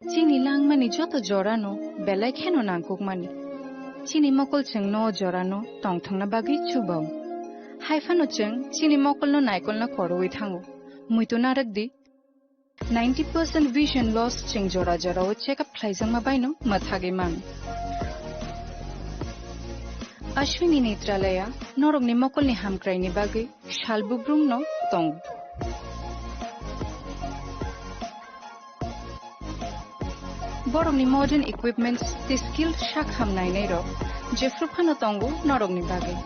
Chini lang mani joto jorano, belai keno nangkuk mani. Chini mokol cheng no jorano, tong thong na bagi chubao. Haifano cheng, chini mokol no naikol na koroi thango. Muito naragdi. 90% vision loss cheng jora jora o check up klaizang mabaino mathage mang. Ashwini Netralaya, norog ni mokol ni hamkrai ni bagi, shalbubrung no tong. Borong ni modern equipments, the skilled shak hamnai nero, jefrupano tongu norog ni bagi.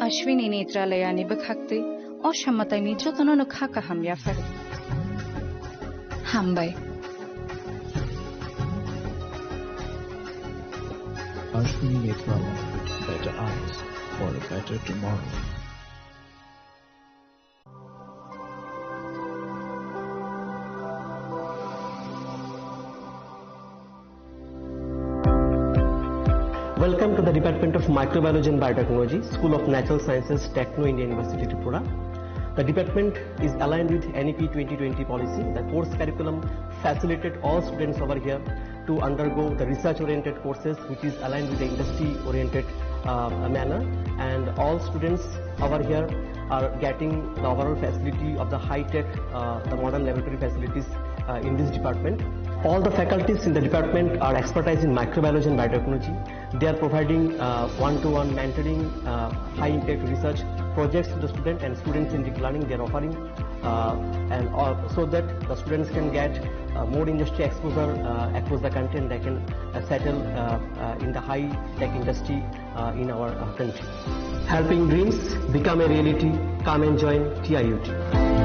Ashwini Netralaya ni bakhakte, o shamatai ni jotono no khaka ham yafar. Hambai. Ashwini Netralaya, better eyes for a better tomorrow. Welcome to the Department of Microbiology and Biotechnology, School of Natural Sciences, Techno India University, Tripura. The department is aligned with NEP 2020 policy. The course curriculum facilitated all students over here to undergo the research-oriented courses, which is aligned with the industry-oriented manner. And all students over here are getting the overall facility of the high-tech, the modern laboratory facilities in this department. All the faculties in the department are expertise in microbiology and biotechnology. They are providing one-to-one mentoring, high-impact research projects to the student, and students in deep learning they are offering, so that the students can get more industry exposure across the country, and they can settle in the high-tech industry in our country. Helping dreams become a reality. Come and join TIUT.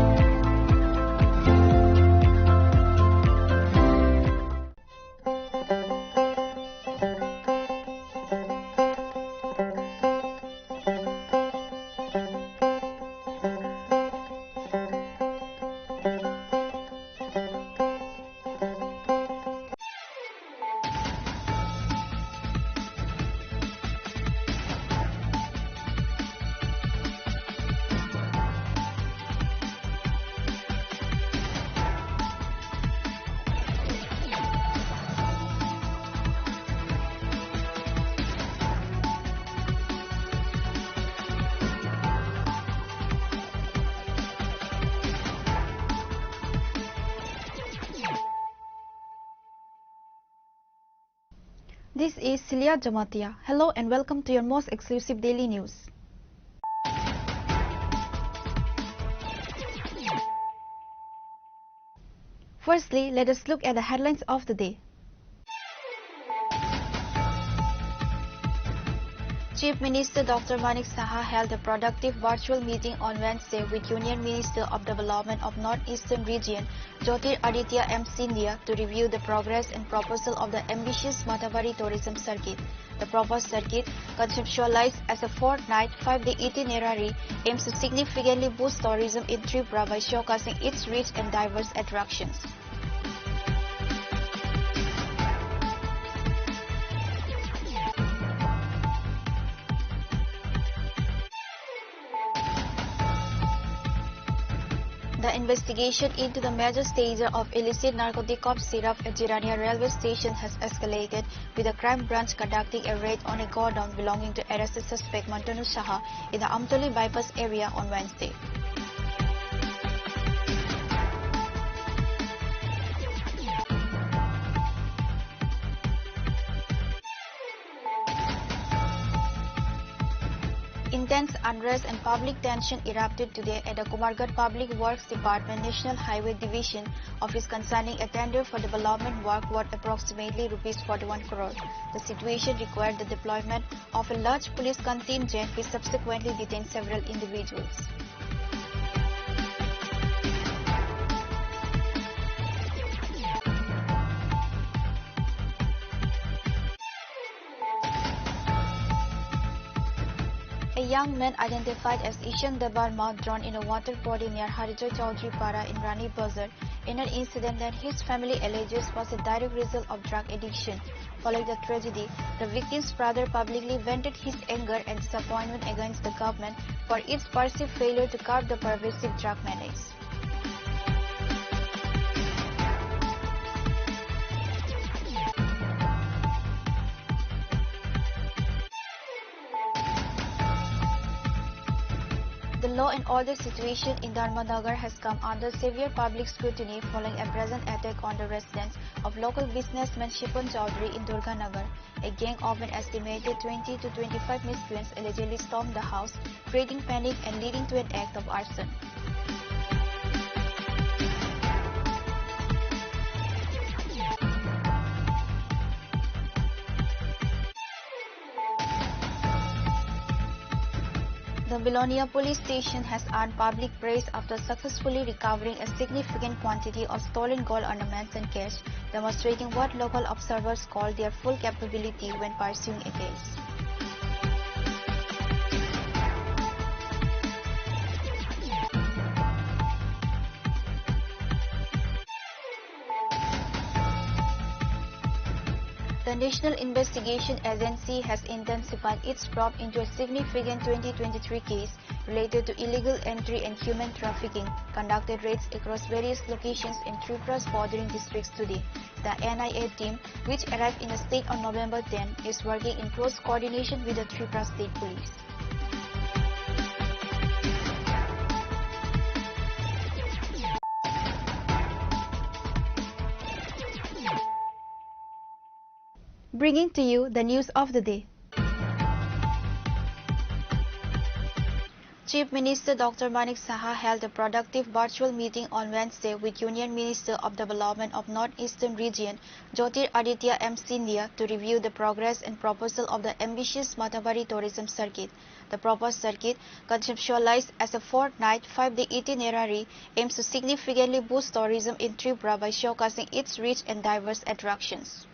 This is Celia Jamatia. Hello and welcome to your most exclusive daily news. Firstly, let us look at the headlines of the day. Chief Minister Dr. Manik Saha held a productive virtual meeting on Wednesday with Union Minister of Development of Northeastern Region, Jyotir Aditya M. Scindia, to review the progress and proposal of the ambitious Mathabari tourism circuit. The proposed circuit, conceptualized as a fortnight, 5-day itinerary, aims to significantly boost tourism in Tripura by showcasing its rich and diverse attractions. The investigation into the major stager of illicit narcotic cough syrup at Jirania railway station has escalated, with the crime branch conducting a raid on a godown belonging to arrested suspect Mantanu Saha in the Amtoli bypass area on Wednesday. Intense unrest and public tension erupted today at the Kumargat Public Works Department National Highway Division office concerning a tender for development work worth approximately ₹41 crore. The situation required the deployment of a large police contingent, which subsequently detained several individuals. A young man identified as Ishan Debarma, drawn in a water body near Harijoy Chaudhry Para in Rani Bazar, in an incident that his family alleges was a direct result of drug addiction. Following the tragedy, the victim's brother publicly vented his anger and disappointment against the government for its perceived failure to curb the pervasive drug menace. The law and order situation in Dharmanagar has come under severe public scrutiny following a brazen attack on the residence of local businessman Shipun Chaudhary in Durganagar. A gang of an estimated 20 to 25 miscreants allegedly stormed the house, creating panic and leading to an act of arson. The Belonia police station has earned public praise after successfully recovering a significant quantity of stolen gold ornaments and cash, demonstrating what local observers call their full capability when pursuing a case. The National Investigation Agency has intensified its probe into a significant 2023 case related to illegal entry and human trafficking, conducted raids across various locations in Tripura's bordering districts today. The NIA team, which arrived in the state on November 10, is working in close coordination with the Tripura State Police. Bringing to you the news of the day. Chief Minister Dr. Manik Saha held a productive virtual meeting on Wednesday with Union Minister of Development of North-Eastern Region, Jyotir Aditya M. Scindia, to review the progress and proposal of the ambitious Matabari Tourism Circuit. The proposed circuit, conceptualized as a fortnight, 5-day itinerary, aims to significantly boost tourism in Tripura by showcasing its rich and diverse attractions.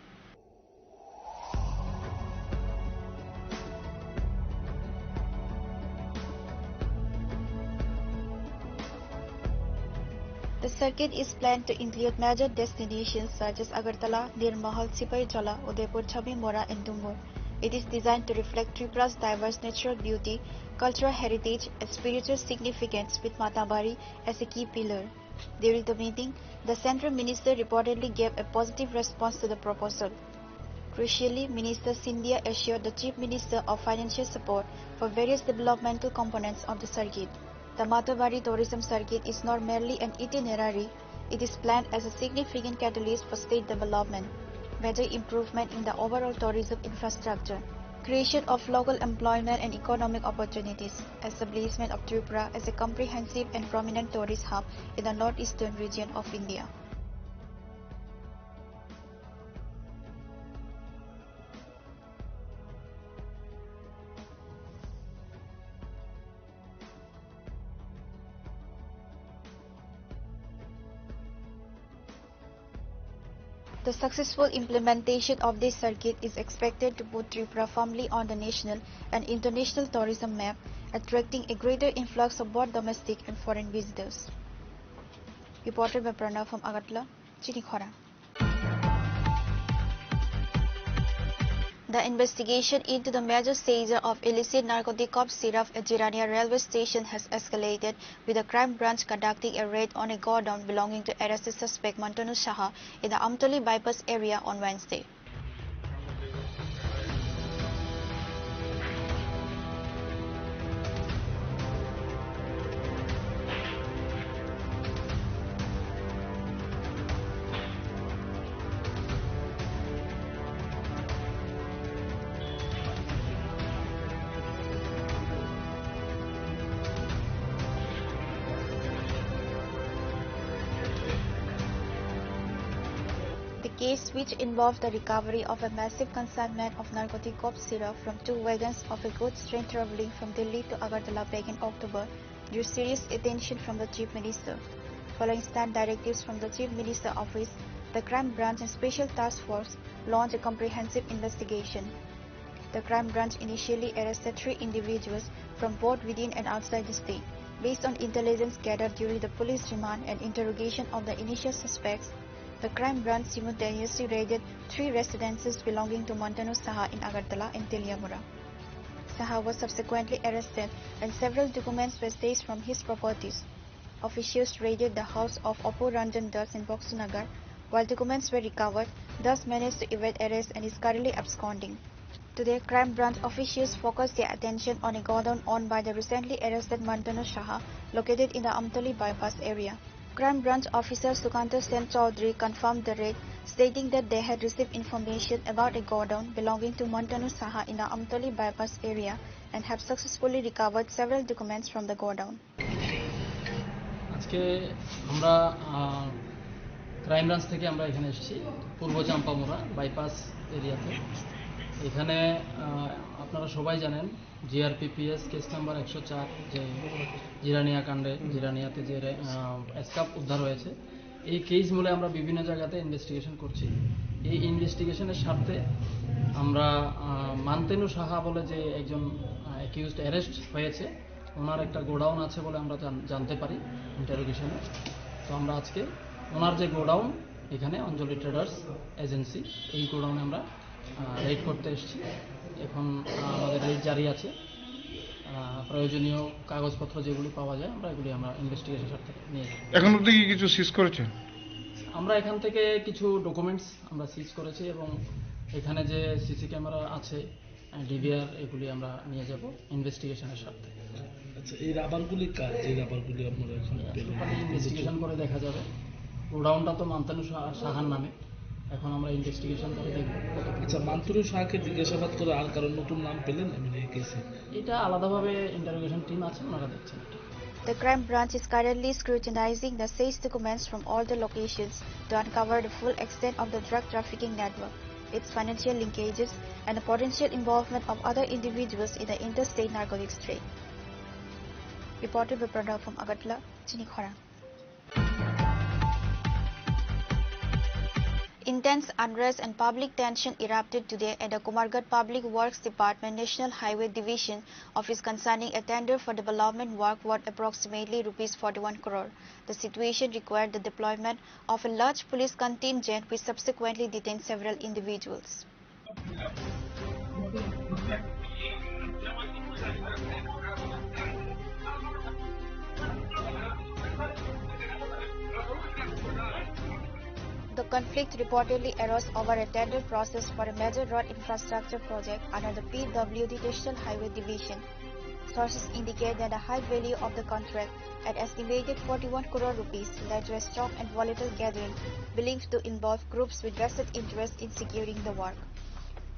The circuit is planned to include major destinations such as Agartala, Nirmahal, Sipai Jala, Udaipur, Chabimora and Dumbur. It is designed to reflect Tripura's diverse natural beauty, cultural heritage and spiritual significance, with Matabari as a key pillar. During the meeting, the Central Minister reportedly gave a positive response to the proposal. Crucially, Minister Scindia assured the Chief Minister of financial support for various developmental components of the circuit. The Matabari Tourism Circuit is not merely an itinerary, it is planned as a significant catalyst for state development, major improvement in the overall tourism infrastructure, creation of local employment and economic opportunities, establishment of Tripura as a comprehensive and prominent tourist hub in the northeastern region of India. The successful implementation of this circuit is expected to put Tripura firmly on the national and international tourism map, attracting a greater influx of both domestic and foreign visitors. Reported by Pranav from Agartala, Chini Khorang. The investigation into the major seizure of illicit narcotic cough syrup at Jirania railway station has escalated, with the crime branch conducting a raid on a godown belonging to arrested suspect Mantanu Saha in the Amtoli bypass area on Wednesday. The case, which involved the recovery of a massive consignment of narcotic cough syrup from 2 wagons of a goods train travelling from Delhi to Agartala back in October, drew serious attention from the Chief Minister. Following stand directives from the Chief Minister Office, the Crime Branch and Special Task Force launched a comprehensive investigation. The Crime Branch initially arrested 3 individuals from both within and outside the state, Based on intelligence gathered during the police remand and interrogation of the initial suspects, the crime branch simultaneously raided 3 residences belonging to Mantanu Saha in Agartala and Teliamura. Saha was subsequently arrested and several documents were seized from his properties. Officials raided the house of Apu Ranjan Das in Boksunagar, while documents were recovered, thus managed to evade arrest and is currently absconding. Today, crime branch officials focused their attention on a godown owned by the recently arrested Mantanu Saha, located in the Amtoli bypass area. Crime branch officer Sukanta Sen Chaudhary confirmed the raid, stating that they had received information about a godown belonging to Mantanu Saha in the Amtoli bypass area and have successfully recovered several documents from the godown. আজকে আমরা crime branch থেকে আমরা এখানে এসেছি পূর্ব চাম্পামোড়া bypass এরিয়াতে। এখানে আপনারা সবাই জানেন জিআরপিপিএস কেস নাম্বার 104 যে জিরানিয়া কাণ্ডে জিরানিয়াতে যে এসকাপ উদ্ধার হয়েছে, এই কেস মূলে আমরা বিভিন্ন জায়গাতে ইনভেস্টিগেশন করছি। এই ইনভেস্টিগেশনের স্বার্থে আমরা মান্তেনু সাহা বলে যে একজন অ্যাকিউজড অ্যারেস্ট হয়েছে, ওনার একটা গোডাউন আছে বলে আমরা জানতে পারি ইন্টারোগেশনে। তো আমরা আজকে ওনার যে গোডাউন এখানে অঞ্জলি ট্রেডার্স এজেন্সি, এই গোডাউনে আমরা রেড করতে এসেছি। এখন আমাদের রেড জারি আছে, প্রয়োজনীয় কাগজপত্র যেগুলি পাওয়া যায় আমরা ইনভেস্টিগেশন স্বার্থে নিয়ে যাই। এখন অবধি কি কিছু সিজ করেছেন? আমরা এখান থেকে কিছু ডকুমেন্টস আমরা সিজ করেছি এবং এখানে যে সিসি ক্যামেরা আছে, ডিভিআর, এগুলি আমরা নিয়ে যাব ইনভেস্টিগেশনের স্বার্থে। আচ্ছা, এই রাবারগুলি কার? এই রাবারগুলি আপনারা এখন ইনভেস্টিগেশন করে দেখা যাবে। গোডাউনটা তো মান্তানু সাহার নামে, এখন আমরা ইনভেস্টিগেশন করে দেখব। আচ্ছা, মান্তানু সাহাকে জিজ্ঞাসাবাদ করে আর কারণ নতুন নাম পেলেন এই কেসে? এটা আলাদাভাবে ইন্টারোগেশন টিম আছে, ওনারা দেখছেন। The crime branch is currently scrutinizing the seized documents from all the locations to uncover the full extent of the drug trafficking network, its financial linkages, and the potential involvement of other individuals in the interstate narcotics trade. Reported by Pranab from Agartala, Chini Khorang. Intense unrest and public tension erupted today at the Kumargat Public Works Department National Highway Division office concerning a tender for development work worth approximately ₹41 crore. The situation required the deployment of a large police contingent, which subsequently detained several individuals. The conflict reportedly arose over a tender process for a major road infrastructure project under the PWD National Highway Division. Sources indicate that the high value of the contract, at estimated 41 crore rupees, led to a strong and volatile gathering believed to involve groups with vested interest in securing the work.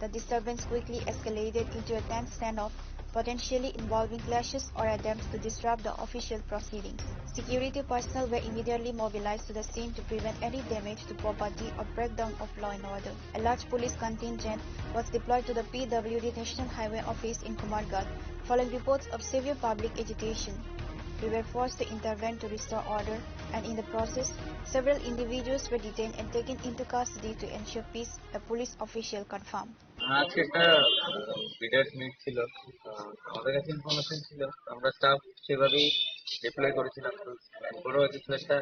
The disturbance quickly escalated into a tense standoff, potentially involving clashes or attempts to disrupt the official proceedings. Security personnel were immediately mobilized to the scene to prevent any damage to property or breakdown of law and order. A large police contingent was deployed to the PWD National Highway Office in Kumargat following reports of severe public agitation. We were forced to intervene to restore order, and in the process, several individuals were detained and taken into custody to ensure peace, a police official confirmed. আজকে একটা বিডার meet ছিল, আমাদের কাছে information ছিল, আমরা staff সেভাবেই deploy করেছিলাম। তো বড় কিছু একটা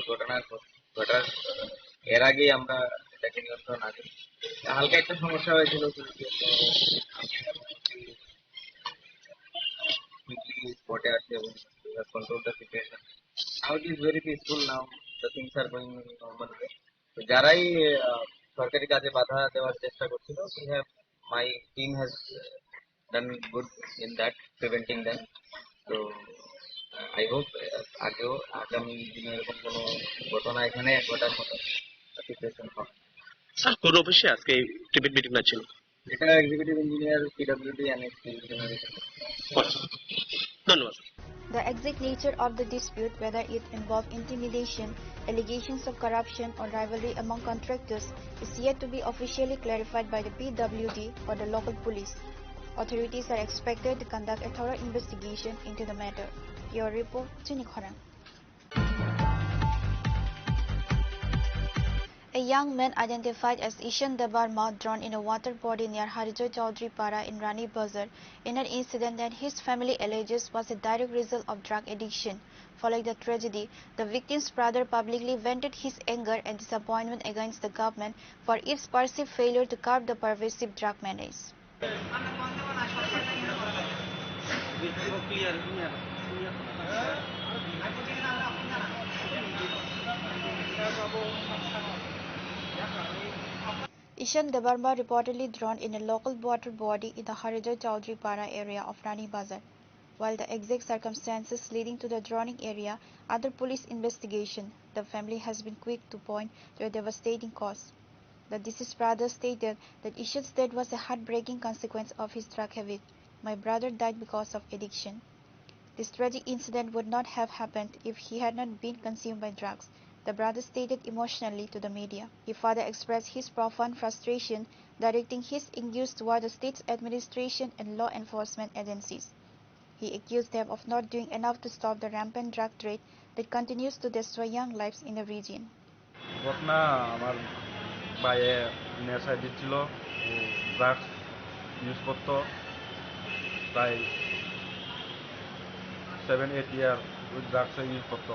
ঘটনা ঘটার এর আগেই আমরা এটাকে নিয়ন্ত্রণ আনি। হালকা একটা সমস্যা হয়েছিল, স্পটে আসে এবং control the situation. Now it is very peaceful, now the things are going in normal way. তো যারাই সরকারি কাজে বাধা দেওয়ার চেষ্টা করছিল, my team has done good in that, preventing them. তো আই হোপ আগেও আগামী দিনে এরকম কোনো ঘটনা এখানে ঘটার মতো সিচুয়েশন হবে। স্যার, কোন অফিসে আজকে টিপিট মিটিংটা ছিল? এটা এক্সিকিউটিভ ইঞ্জিনিয়ার পিডব্লিউডি এনএক্সি। ধন্যবাদ। The exact nature of the dispute, whether it involved intimidation, allegations of corruption, or rivalry among contractors, is yet to be officially clarified by the PWD or the local police. Authorities are expected to conduct a thorough investigation into the matter. Your report, Chini Khorang. A young man identified as Ishan Debarma drowned in a water body near Harijoy Tripura in Rani Bazar in an incident that his family alleges was a direct result of drug addiction. Following the tragedy, the victim's brother publicly vented his anger and disappointment against the government for its perceived failure to curb the pervasive drug menace. Ishan Debarma reportedly drowned in a local water body in the Harijoy Tripura area of Rani Bazar. While the exact circumstances leading to the drowning area under police investigation, the family has been quick to point to a devastating cause. The deceased brother stated that Ishan's death was a heartbreaking consequence of his drug habit. My brother died because of addiction. This tragic incident would not have happened if he had not been consumed by drugs, the brother stated emotionally to the media. He further expressed his profound frustration, directing his injuries toward the state's administration and law enforcement agencies. He accused them of not doing enough to stop the rampant drug trade that continues to destroy young lives in the region. ঘটনা আমার বাইরে নেশায় দিচ্ছিল ও drugs use করতো প্রায় 7-8 ইয়ার ওই ড্রাগসে use করতো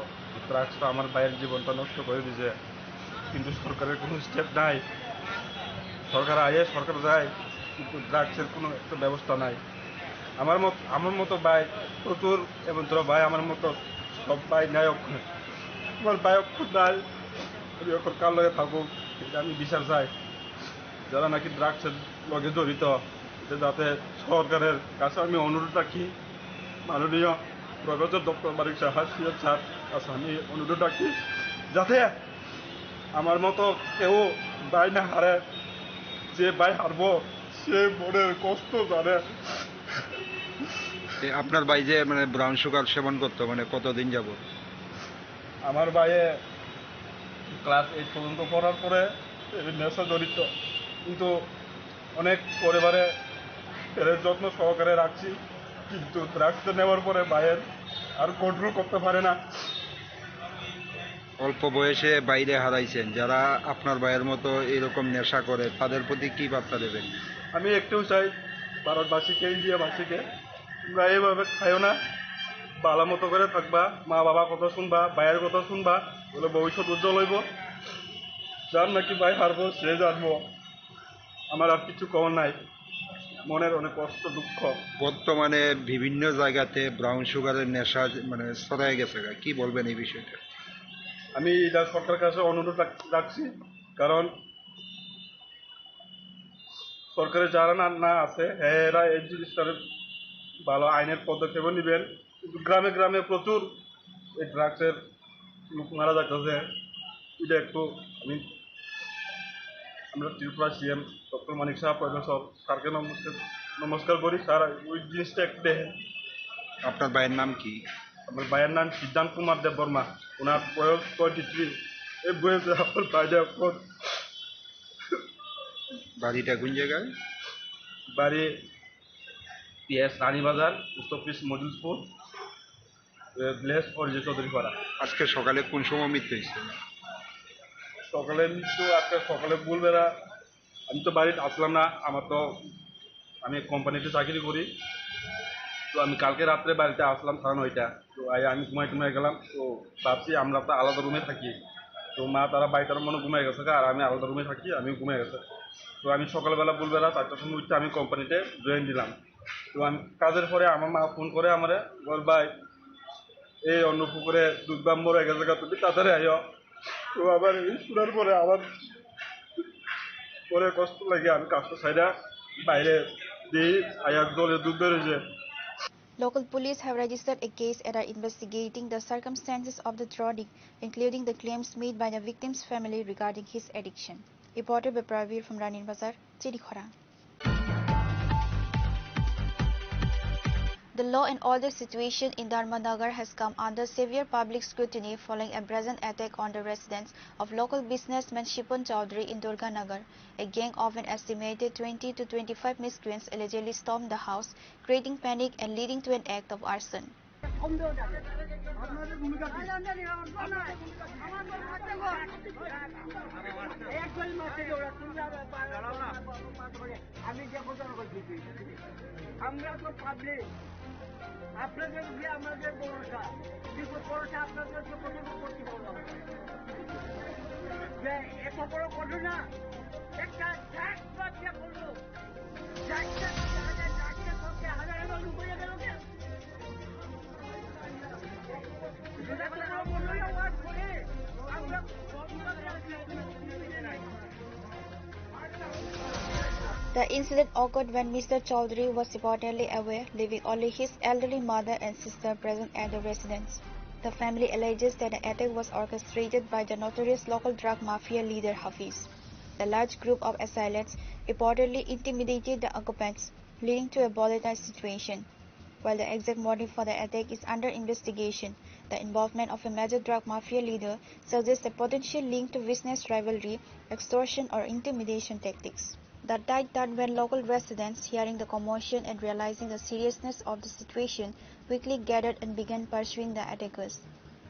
ড্রাগসটা আমার বাইরের জীবনটা নষ্ট করে দিয়েছে কিন্তু সরকারের কোনো স্টেপ নাই সরকার আয়ে সরকার যায় কিন্তু ড্রাগসের কোনো একটা ব্যবস্থা নাই আমার মতো ভাই প্রচুর এবং তোর ভাই আমার মতো সব ভাই ন্যায় অক্ষর আমার ভাই অক্ষর নাই আমি এখন কার লগে থাকুক এটা আমি বিচার চাই যারা নাকি ড্রাগসের লগে জড়িত যাতে সরকারের কাছে আমি অনুরোধ রাখি মাননীয় professor doctor Manik Saha CM sir কাছে আমি অনুরোধ রাখি যাতে আমার মতো কেউ ভাই না হারে যে ভাই হারবো সে মনের কষ্ট জানে আপনার ভাই যে মানে ব্রাউন সুগার সেবন করতো মানে কতদিন যাব আমার ভাইয়ে ক্লাস 8 পর্যন্ত পড়ার পরে নেশা জড়িত কিন্তু অনেক পরিবারে এর যত্ন সহকারে রাখছি কিন্তু ড্রাগসটা নেওয়ার পরে ভাইয়ের আর কন্ট্রোল করতে পারে না অল্প বয়সে বাইরে হারাইছেন যারা আপনার ভাইয়ের মতো এরকম নেশা করে তাদের প্রতি কি বার্তা দেবেন আমি একটু চাই ভারতবাসীকে ইন্ডিয়াবাসীকে তোমরা এইভাবে খাইও না ভালো মতো করে থাকবা মা বাবা কথা শুনবা ভাইয়ের কথা শুনবা বলে ভবিষ্যৎ উজ্জ্বল হইব যার নাকি ভাই হারবো সে জানবো আমার আর কিছু কম নাই মনের অনেক কষ্ট দুঃখ বর্তমানে বিভিন্ন জায়গাতে ব্রাউন সুগারের নেশা মানে ছড়ায় গেছে কি বলবেন এই বিষয়টা আমি এটা সরকারের কাছে অনুরোধ রাখছি কারণ সরকারের যারা না আছে এরা এই জিনিসটার ভালো আইনের পদক্ষেপও নেবেন কিন্তু গ্রামে গ্রামে প্রচুর এই ড্রাগসের লোক মারা যাচ্ছে এটা একটু আমরা Tripura CM doctor Manik Saha professor স্যারকে নমস্কার করি স্যার ওই জিনিসটা একটু দেখেন আপনার ভাইয়ের নাম কি আমার ভাইয়ের নাম সিদ্ধান্ত কুমার দেব বর্মা ওনার বয়স 23 এই বয়সে আমার বাইরে এখন বাড়িটা কোন জায়গায় বাড়ি PS Ranibazar post office Majulpur village Arijit Chowdhury পাড়া আজকে সকালে কোন সময় মৃত্যু হয়েছে সকালে মৃত্যু আজকে সকালে বলবেরা আমি তো বাড়িতে আসলাম না আমি কোম্পানিতে চাকরি করি তো আমি কালকে রাত্রে বাড়িতে আসলাম 9:30 তো আমি ঘুমাই গেলাম তো ভাবছি আমরা তো আলাদা রুমে থাকি তো মা তারা বাড়িটার মনে ঘুমাই গেছে আর আমি আলাদা রুমে থাকি আমি ঘুমাই গেছে তো আমি সকালবেলা বলবেলা 4টার সময় উঠতে আমি কোম্পানিতে জয়েন দিলাম তো আমি কাজের পরে আমার মা ফোন করে আমারে বল ভাই এই অন্য পুকুরে দুধ দাম মরে গেছে তুমি তাড়াতাড়ি আইও তো আবার এই শোনার পরে আবার পরে কষ্ট লাগে আমি কাজটা সাইডা বাইরে দিই আয়াক দলে দুধ বেরোছে Local police have registered a case and are investigating the circumstances of the drowning, including the claims made by the victim's family regarding his addiction. Reported by Pravir from Rani Bazar, Chini Khorang. The law and order situation in Dharmanagar has come under severe public scrutiny following a brazen attack on the residence of local businessman Shipon Chowdhury in Durganagar. A gang of an estimated 20 to 25 miscreants allegedly stormed the house, creating panic and leading to an act of arson. আমরা তো public আপনাদের উপরে আমাদের ভরসা কিন্তু ভরসা আপনাদের তো কোনো করতে পারবো না যে এত বড় ঘটনা একটা ট্যাক্স বাচ্চা করলো ট্যাক্সের সঙ্গে হাজার হাজার রুপিয়া গেল The incident occurred when Mr. Chaudhary was reportedly away, leaving only his elderly mother and sister present at the residence. The family alleges that the attack was orchestrated by the notorious local drug mafia leader Hafiz. The large group of assailants reportedly intimidated the occupants, leading to a volatile situation. While the exact motive for the attack is under investigation, the involvement of a major drug mafia leader suggests a potential link to business rivalry, extortion, or intimidation tactics. The night that when local residents, hearing the commotion and realizing the seriousness of the situation, quickly gathered and began pursuing the attackers.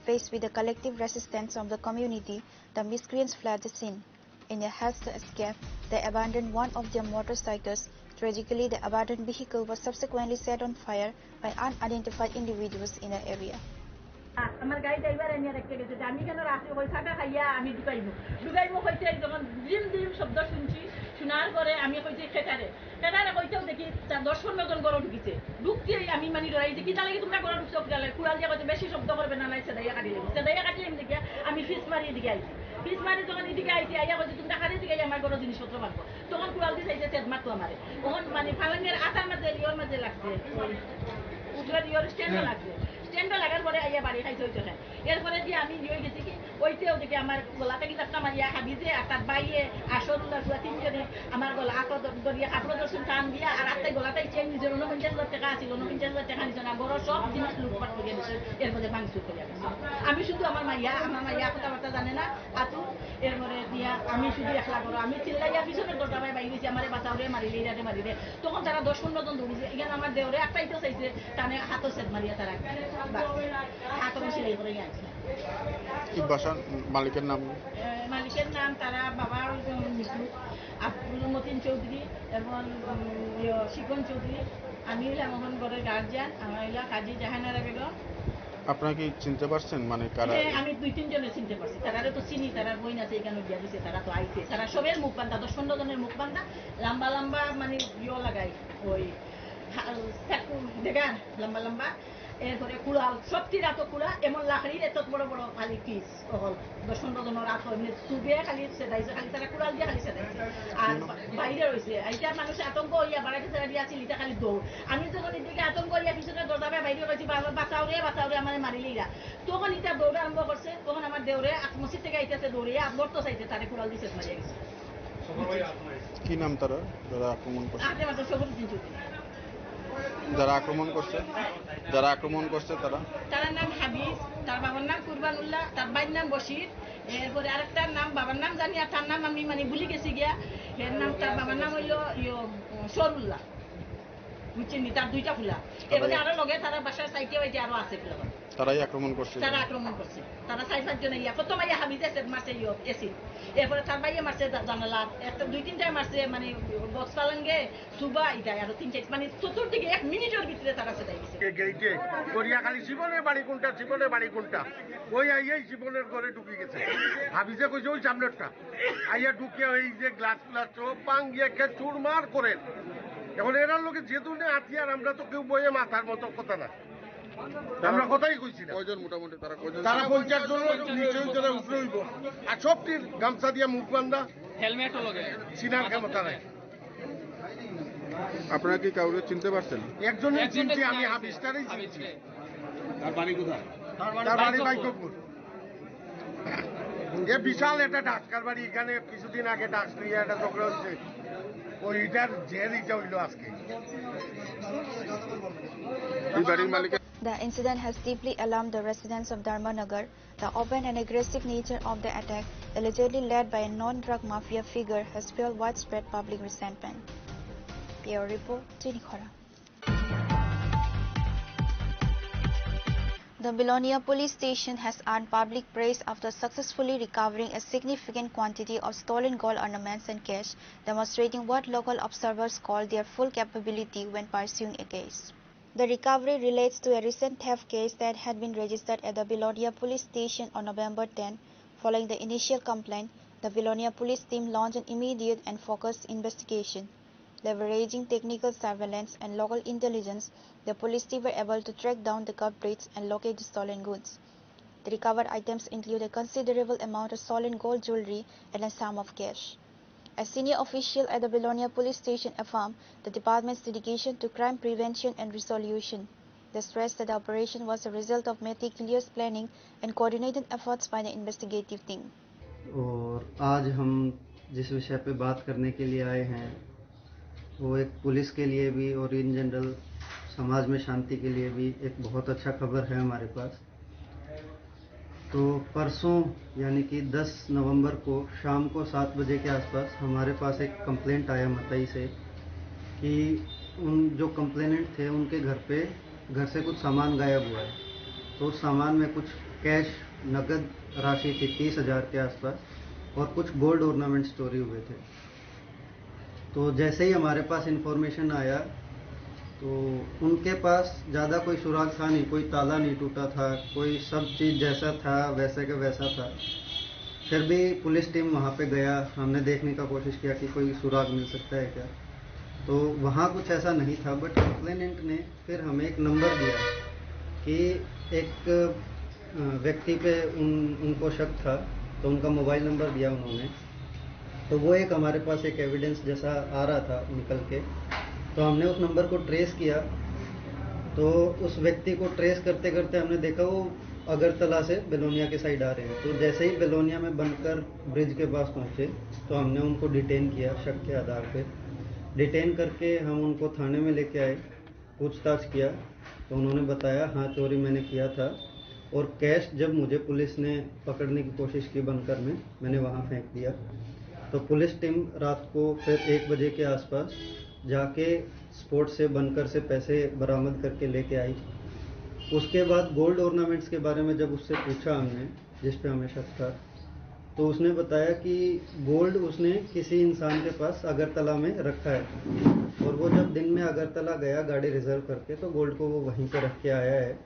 Faced with the collective resistance of the community, the miscreants fled the scene. In their haste to escape, they abandoned one of their motorcycles. Tragically, the abandoned vehicle was subsequently set on fire by unidentified individuals in the area. আমার গাড়ি driver এনে রেখে গেছে আমি কেন রাখি ওই থাকা খাইয়া আমি ঢুকাইবো হইতে যখন ডিম ডিম শব্দ শুনছি শোনার পরে আমি কইছি খেটারে কইতেও দেখি তার 10-15 জন গরু ঢুকিছে ঢুকতেই আমি মানে ডরাই যে কি তাহলে তোমরা গরু ঢুকছো গেলে কুড়াল দিয়ে কইতে বেশি শব্দ করবে না নাই সেদাইয়া কাটিয়ে দেখি আমি ফিস মারিয়ে দিকে আইছি ফিস মারি যখন এদিকে আইছি আইয়া কইছে তোমরা কাটিয়ে দিকে আমার গরু জিনিসপত্র মারবো তখন কুড়াল দিয়ে চাইছে সেদ মারতো আমারে তখন মানে ফালাঙ্গের আটার মাঝে লিওর মাঝে লাগছে উঠলে লিওর স্ট্যান্ডে লাগছে স্ট্যান্ডে লাগার পরে আইয়া বাড়ি খাইছে হইতে খায় এরপরে দিয়ে আমি নিয়ে গেছি কি ওইতেও দেখি আমার গলাতে কি একটা মারিয়া হাবিজে আর তার বাইয়ে আসরুল্লাহ পুরা তিনজনে আমার গলা আঁকড় ধরিয়া কাপড় দর্শন টান দিয়া আর আত্মাই গলাটাই চেন নিজের 49,000 টাকা আছিল 49,000 টাকা নিছে না বড় সব জিনিস লুটপাট করে গেছে এর মধ্যে ভাঙচুর করে গেছে আমি শুধু আমার মাইয়া কথাবার্তা জানে না আতু এরপরে দিয়া আমি শুধু একলা করো আমি চিল্লাইয়া পিছনে দরজা ভাই বাইরে গেছি আমার বাঁচাওরে মারিলে ইরাটে মারিলে তখন তারা 10-15 জন দৌড়িছে এখানে আমার দেওরে একটাই তো চাইছে টানে হাতও সেট মারিয়া তারা হাতও সিলাই করে গেছে মালিকের নাম তারা বাবা আব্দুল মতিন চৌধুরী এবং শিকন চৌধুরী আমি হইলাম মোহন গড়ের গার্জিয়ান আমার হইলা কাজী জাহানারা বেগম আপনারা কি চিনতে পারছেন মানে কারা আমি 2-3 জনের চিনতে পারছি তারা তো চিনি তারা বই আছে এখানে গিয়া দিছে তারা তো আইছে তারা সবের মুখ বান্ধা 10-15 জনের মুখ বান্ধা লম্বা লম্বা মানে লাগাই ওই দেখান লম্বা লম্বা এরপরে কুড়াল সত্যি রাত কুড়া এমন লাকড়ির এত বড় বড় খালি পিস হল 10-15 জনের রাত এমনি চুবে খালি সেদাইছে খালি তারা কুড়াল দিয়ে খালি সেদাইছে আর বাইরে রয়েছে এইটা মানুষ আতঙ্ক হইয়া বাড়াইতে ছেড়ে দিয়ে আসিল এটা খালি দৌড় আমি যখন এদিকে আতঙ্ক হইয়া পিছনে দরজাবে বাইরে রয়েছি বাঁচাও রে আমার মারিলেইরা তখন এটা দৌড় আরম্ভ করছে তখন আমার দেওরে মসজিদ থেকে আইতেছে দৌড়িয়া বর্ত চাইছে তারে কুড়াল দিছে মারিয়া গেছে কি নাম তারা যারা আক্রমণ করছে যারা আক্রমণ করছে তার নাম হাবিজ তার বাবার নাম কুরবানুল্লাহ তার ভাইয়ের নাম বশির এরপরে আরেকটার নাম বাবার নাম জানি আর তার নাম আমি মানে ভুলে গেছি গিয়া এর নাম তার বাবার নাম হইল সরুল্লাহ বুঝছেন তার 2টা ফুলা এবারে আরো লগে তারা বাসার সাইটে ওইটা আরো আছে ফুলা তারাই আক্রমণ করছে তারা 4-5 জন ইয়া প্রথম আইয়া হাবিজে সেট মারছে এসি এরপরে তার বাইয়ে মারছে জানালা একটা 2-3টা মারছে মানে বক্স পালঙ্গে সুবা এটা আর 3-4 মানে চতুর্দিকে 1 মিনিটের ভিতরে তারা সেটাই গেছে গেইটে করিয়া খালি জীবনের বাড়ি কোনটা ওই আইয়াই জীবনের ঘরে ঢুকে গেছে হাবিজে কইছে ওই সামনেরটা আইয়া ঢুকে ওই যে গ্লাস সব ভাঙিয়া কে চুরমার করে এখন এরার লোকে যেহেতু হাতিয়ার আমরা তো কেউ বইয়ে মাথার মতো কথা না আমরা কথাই কইছি না কয়জন মোটামুটি তারা 50 জন নিচেই তারা উপরে হইব আর সবটির গামছা দিয়া মুখ বান্ধা হেলমেটও লগে সিনার ক্ষমতা নাই আপনারা কি কাউকে চিনতে পারছেন একজনের চিনছি আমি হাবিজটারই চিনছি তার বাড়ি কোথায় তার বাড়ি বাইকপুর এ বিশাল একটা ডাক্তার বাড়ি এখানে কিছুদিন আগে ডাক্স নিয়ে একটা ঝগড়া হচ্ছে ওইটার জেরিটা হইল আজকে The incident has deeply alarmed the residents of Dharmanagar. The open and aggressive nature of the attack, allegedly led by a non-drug mafia figure, has fueled widespread public resentment. Bureau Report, Chini Khorang. The Belonia police station has earned public praise after successfully recovering a significant quantity of stolen gold ornaments and cash, demonstrating what local observers call their full capability when pursuing a case. The recovery relates to a recent theft case that had been registered at the Belonia police station on November 10. Following the initial complaint, the Belonia police team launched an immediate and focused investigation. Leveraging technical surveillance and local intelligence, the police team were able to track down the culprits and locate the stolen goods. The recovered items include a considerable amount of stolen gold jewelry and a sum of cash. A senior official at the Belonia police station affirmed the department's dedication to crime prevention and resolution. They stressed that the operation was a result of meticulous planning and coordinated efforts by the investigative team. और आज हम जिस विषय पे बात करने के लिए आए हैं वो एक पुलिस के लिए भी और इन जनरल समाज में शांति के लिए भी एक बहुत अच्छा खबर है हमारे पास। तो परसों यानी कि 10 नवंबर को शाम को 7 बजे के आसपास हमारे पास एक कंप्लेंट आया मतई से कि उन जो कंप्लेनेंट थे उनके घर से कुछ सामान गायब हुआ है। तो उस सामान में कुछ कैश नगद राशि थी 30,000 के आसपास और कुछ गोल्ड ऑर्नामेंट्स चोरी हुए थे। तो जैसे ही हमारे पास इन्फॉर्मेशन आया तो उनके पास ज़्यादा कोई सुराग था नहीं, कोई ताला नहीं टूटा था, कोई सब चीज़ जैसा था वैसे का वैसा था। फिर भी पुलिस टीम वहाँ पे गया, हमने देखने का कोशिश किया कि कोई सुराग मिल सकता है क्या। तो वहाँ कुछ ऐसा नहीं था, बट कंप्लेनेंट ने फिर हमें एक नंबर दिया कि एक व्यक्ति पे उनको शक था, तो उनका मोबाइल नंबर दिया उन्होंने। तो वो एक हमारे पास एक एविडेंस जैसा आ रहा था निकल के, तो हमने उस नंबर को ट्रेस किया। तो उस व्यक्ति को ट्रेस करते करते हमने देखा वो अगरतला से बेलोनिया के साइड आ रहे हैं। तो जैसे ही बेलोनिया में बनकर ब्रिज के पास पहुंचे तो हमने उनको डिटेन किया शक के आधार पे। डिटेन करके हम उनको थाने में लेके आए, पूछताछ किया तो उन्होंने बताया हाँ चोरी मैंने किया था, और कैश जब मुझे पुलिस ने पकड़ने की कोशिश की बनकर में, मैंने वहाँ फेंक दिया। तो पुलिस टीम रात को फिर 1 बजे के आसपास जाके स्पोर्ट से बनकर से पैसे बरामद करके लेके आई। उसके बाद गोल्ड ऑर्नामेंट्स के बारे में जब उससे पूछा हमने, जिस पे हमें शक था, तो उसने बताया कि गोल्ड उसने किसी इंसान के पास अगरतला में रखा है, और वो जब दिन में अगरतला गया गाड़ी रिजर्व करके तो गोल्ड को वो वहीं पे रख के आया है।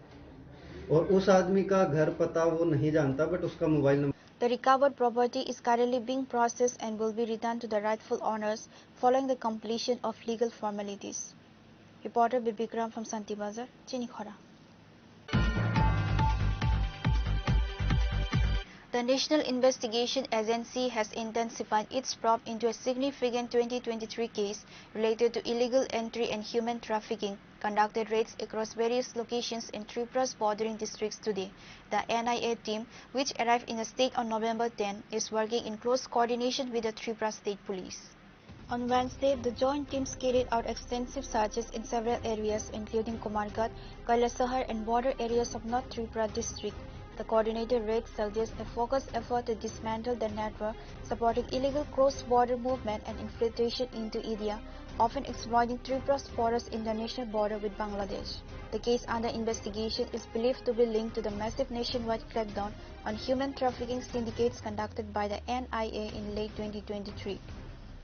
और उस आदमी का घर पता वो नहीं जानता, बट उसका mobile number. The recovered property is currently being processed and will be returned to the rightful owners following the completion of legal formalities. Reporter Bibikram from Santi Bazar, Chini Khorang. The National Investigation Agency has intensified its probe into a significant 2023 case related to illegal entry and human trafficking. Conducted raids across various locations in Tripura's bordering districts today. The NIA team, which arrived in the state on November 10, is working in close coordination with the Tripura State Police. On Wednesday, the joint teams carried out extensive searches in several areas, including Kumargat, Kailasahar, and border areas of North Tripura district. The coordinated raid suggests a focused effort to dismantle the network supporting illegal cross-border movement and infiltration into India, often exploiting Tripura's porous international border with Bangladesh. The case under investigation is believed to be linked to the massive nationwide crackdown on human trafficking syndicates conducted by the NIA in late 2023.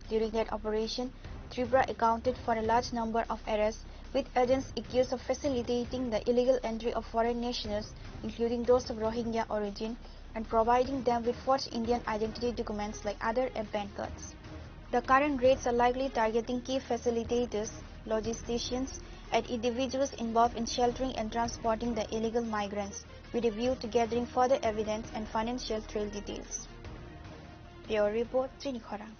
During that operation, Tripura accounted for a large number of arrests, with agents accused of facilitating the illegal entry of foreign nationals, including those of Rohingya origin, and providing them with forged Indian identity documents like Aadhaar and PAN cards. The current raids are likely targeting key facilitators, logisticians, and individuals involved in sheltering and transporting the illegal migrants, with a view to gathering further evidence and financial trail details. Bureau Report, Chini Khorang.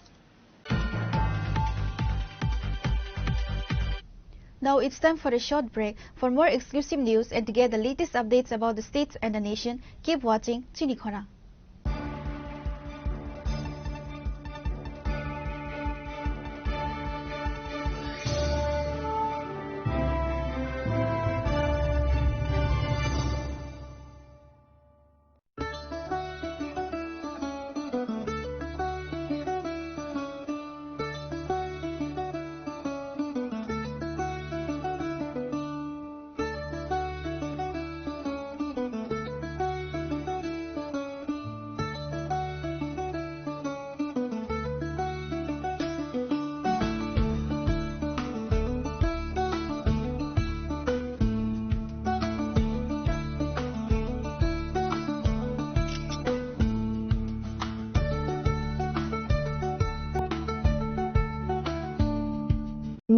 Now it's time for a short break. For more exclusive news and to get the latest updates about the states and the nation, keep watching Chini Khorang.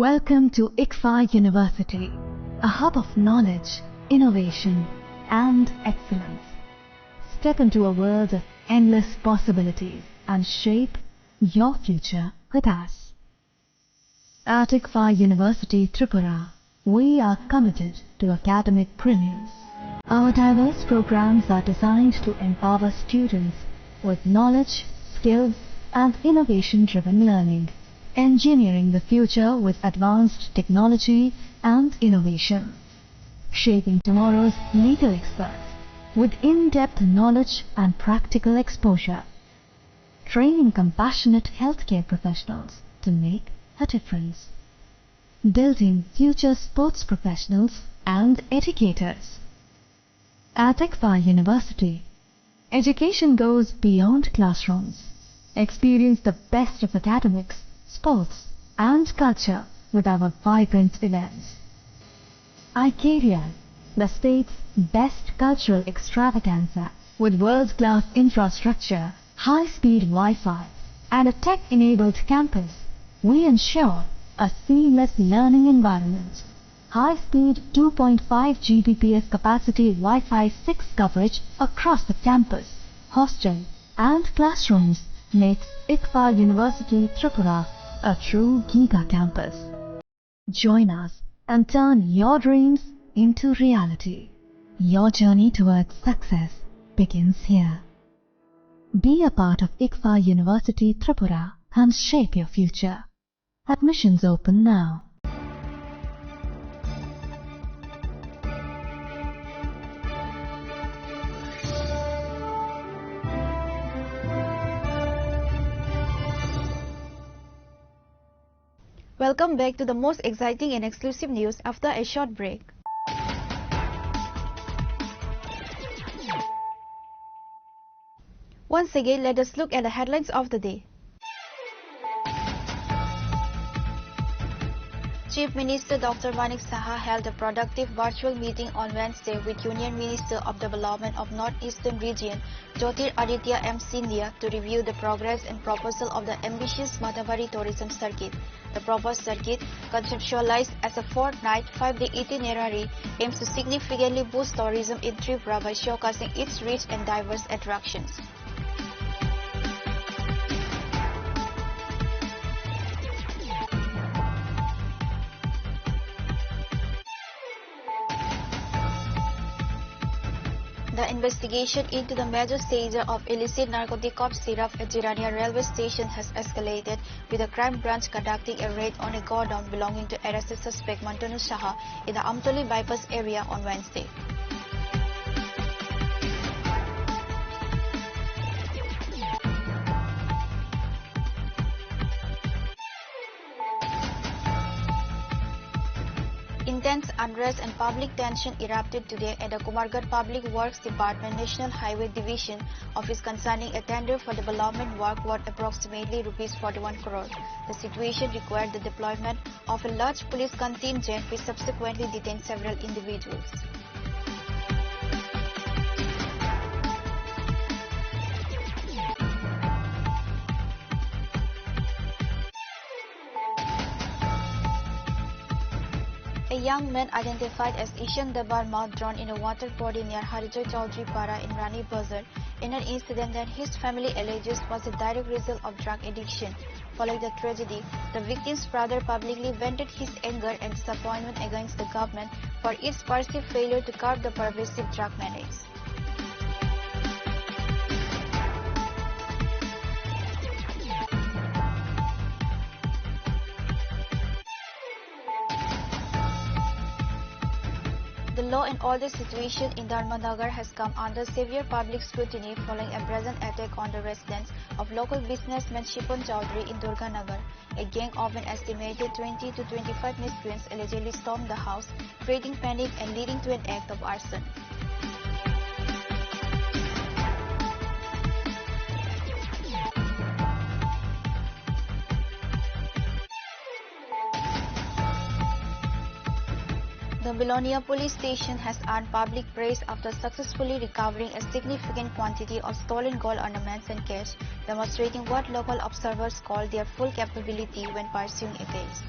Welcome to Englsih University, a hub of knowledge, innovation, and excellence. Step into a world of endless possibilities and shape your future with us. At Englsih University, Tripura, we are committed to academic brilliance. Our diverse programs are designed to empower students with knowledge, skills, and innovation-driven learning, engineering the future with advanced technology and innovation, shaping tomorrow's legal experts with in-depth knowledge and practical exposure, training compassionate healthcare professionals to make a difference, building future sports professionals and educators. At Englsih University, education goes beyond classrooms. Experience the best of academics, sports, and culture with our vibrant events. IKEA, the state's best cultural extravaganza, with world-class infrastructure, high-speed Wi-Fi, and a tech-enabled campus, we ensure a seamless learning environment. High-speed 2.5 Gbps capacity Wi-Fi 6 coverage across the campus, hostel, and classrooms makes Englsih University Tripura a true giga campus. Join us and turn your dreams into reality. Your journey towards success begins here. Be a part of Englsih University Tripura and shape your future. Admissions open now. Welcome back to the most exciting and exclusive news after a short break. Once again, let us look at the headlines of the day. Chief Minister Dr. Manik Saha held a productive virtual meeting on Wednesday with Union Minister of Development of North-Eastern Region, Jyotir Aditya M. Scindia, to review the progress and proposal of the ambitious Mathabari tourism circuit. The proposed circuit, conceptualized as a fortnight, 5-day itinerary, aims to significantly boost tourism in Tripura by showcasing its rich and diverse attractions. The investigation into the major seizure of illicit narcotic cough syrup at Jirania railway station has escalated, with the crime branch conducting a raid on a godown belonging to arrested suspect Mantanu Saha in the Amtoli bypass area on Wednesday. Intense unrest and public tension erupted today at the Kumargat Public Works Department National Highway Division office concerning a tender for development work worth approximately Rs 41 crore. The situation required the deployment of a large police contingent, which subsequently detained several individuals. A young man identified as Ishan Dabar mouth drawn in a water body near Harijoy Chaudhry Para in Rani Bazar in an incident that his family alleges was a direct result of drug addiction. Following the tragedy, the victim's brother publicly vented his anger and disappointment against the government for its perceived failure to curb the pervasive drug menace. The law and order situation in Dharmanagar has come under severe public scrutiny following a brazen attack on the residence of local businessman Shipon Chaudhary in Durganagar. A gang of an estimated 20 to 25 miscreants allegedly stormed the house, creating panic and leading to an act of arson. The Belonia police station has earned public praise after successfully recovering a significant quantity of stolen gold ornaments and cash, demonstrating what local observers call their full capability when pursuing a case.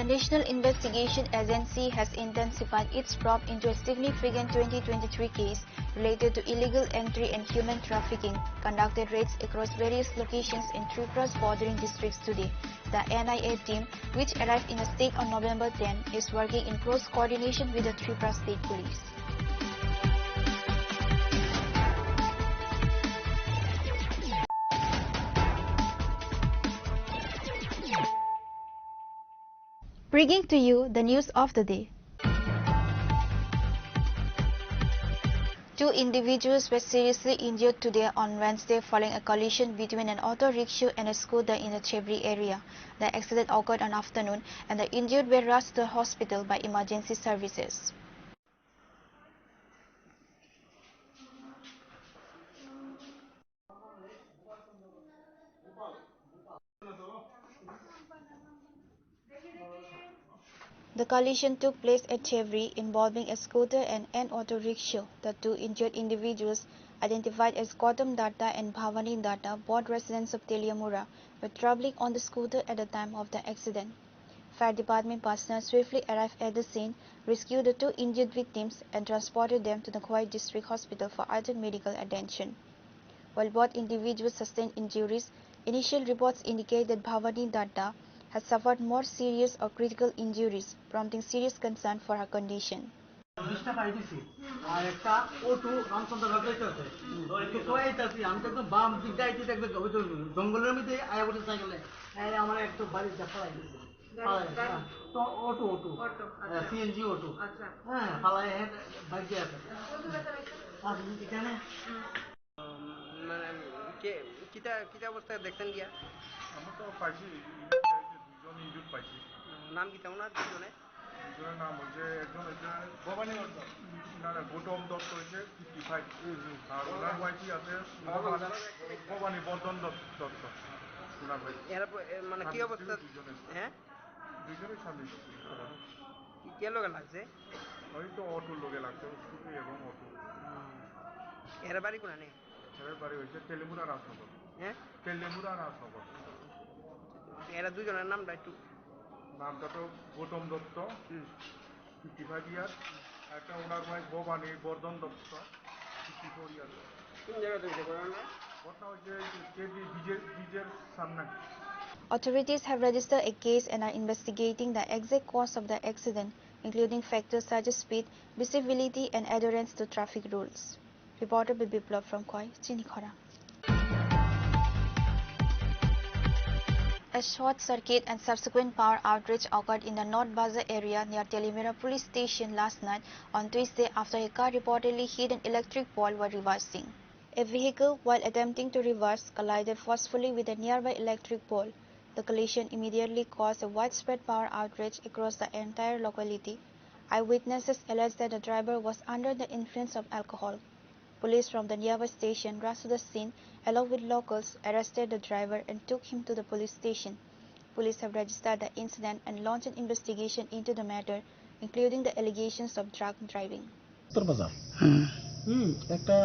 The National Investigation Agency has intensified its probe into a significant 2023 case related to illegal entry and human trafficking, conducted raids across various locations in Tripura's bordering districts today. The NIA team, which arrived in the state on November 10, is working in close coordination with the Tripura State Police. Bringing to you the news of the day. Two individuals were seriously injured today on Wednesday following a collision between an auto rickshaw and a scooter in the Chebri area. The accident occurred on afternoon and the injured were rushed to the hospital by emergency services. The collision took place at Chebri involving a scooter and an auto rickshaw. The two injured individuals, identified as Gautam Datta and Bhavani Datta, both residents of Teliamura, were traveling on the scooter at the time of the accident. Fire department personnel swiftly arrived at the scene, rescued the two injured victims, and transported them to the Khoi District Hospital for urgent medical attention. While both individuals sustained injuries, initial reports indicate that Bhavani Datta has suffered more serious or critical injuries, prompting serious concern for her condition. কিতা অবস্থায় দেখছেন গিয়া আমরা তো পাইছি দুজন injury পাইছি নাম কি ওনার দুজনে দুজনের নাম হচ্ছে একজন হচ্ছে ভবানী দত্ত না না গৌতম দত্ত হচ্ছে 55 আর ওনার ওয়াইফই আছে ভবানী বর্ধন দত্ত ওনার ওয়াইফ মানে কি অবস্থা হ্যাঁ দুজনের স্বামী কে লোকে লাগছে ওই তো অটোর লোকে লাগছে স্কুটি এবং অটো এর বাড়ি কোনা নেই এর বাড়ি হচ্ছে তেলেমুরা রাজনগর হ্যাঁ তেলেমুরা রাজনগর এরা দুজনের নামটা একটু নামটা তো গৌতম দত্ত 55 ইয়ার একটা ওনার ওয়াইফ ভবানী বর্ধন দত্ত 54 ইয়ার কোন জায়গাতে হয়েছে ঘটনা হচ্ছে ব্রিজের সামনে Authorities have registered a case and are investigating the exact cause of the accident, including factors such as speed, visibility, and adherence to traffic rules. Reporter Biplov from Khoi, Chini Khorang. A short circuit and subsequent power outage occurred in the North Bazaar area near Telimera police station last night on Tuesday after a car reportedly hit an electric pole while reversing. A vehicle, while attempting to reverse, collided forcefully with a nearby electric pole. The collision immediately caused a widespread power outage across the entire locality. Eyewitnesses alleged that the driver was under the influence of alcohol. Police from the nearby station rushed to the scene along with locals, arrested the driver and took him to the police station. Police have registered the incident and launched an investigation into the matter, including the allegations of drunk driving. একটা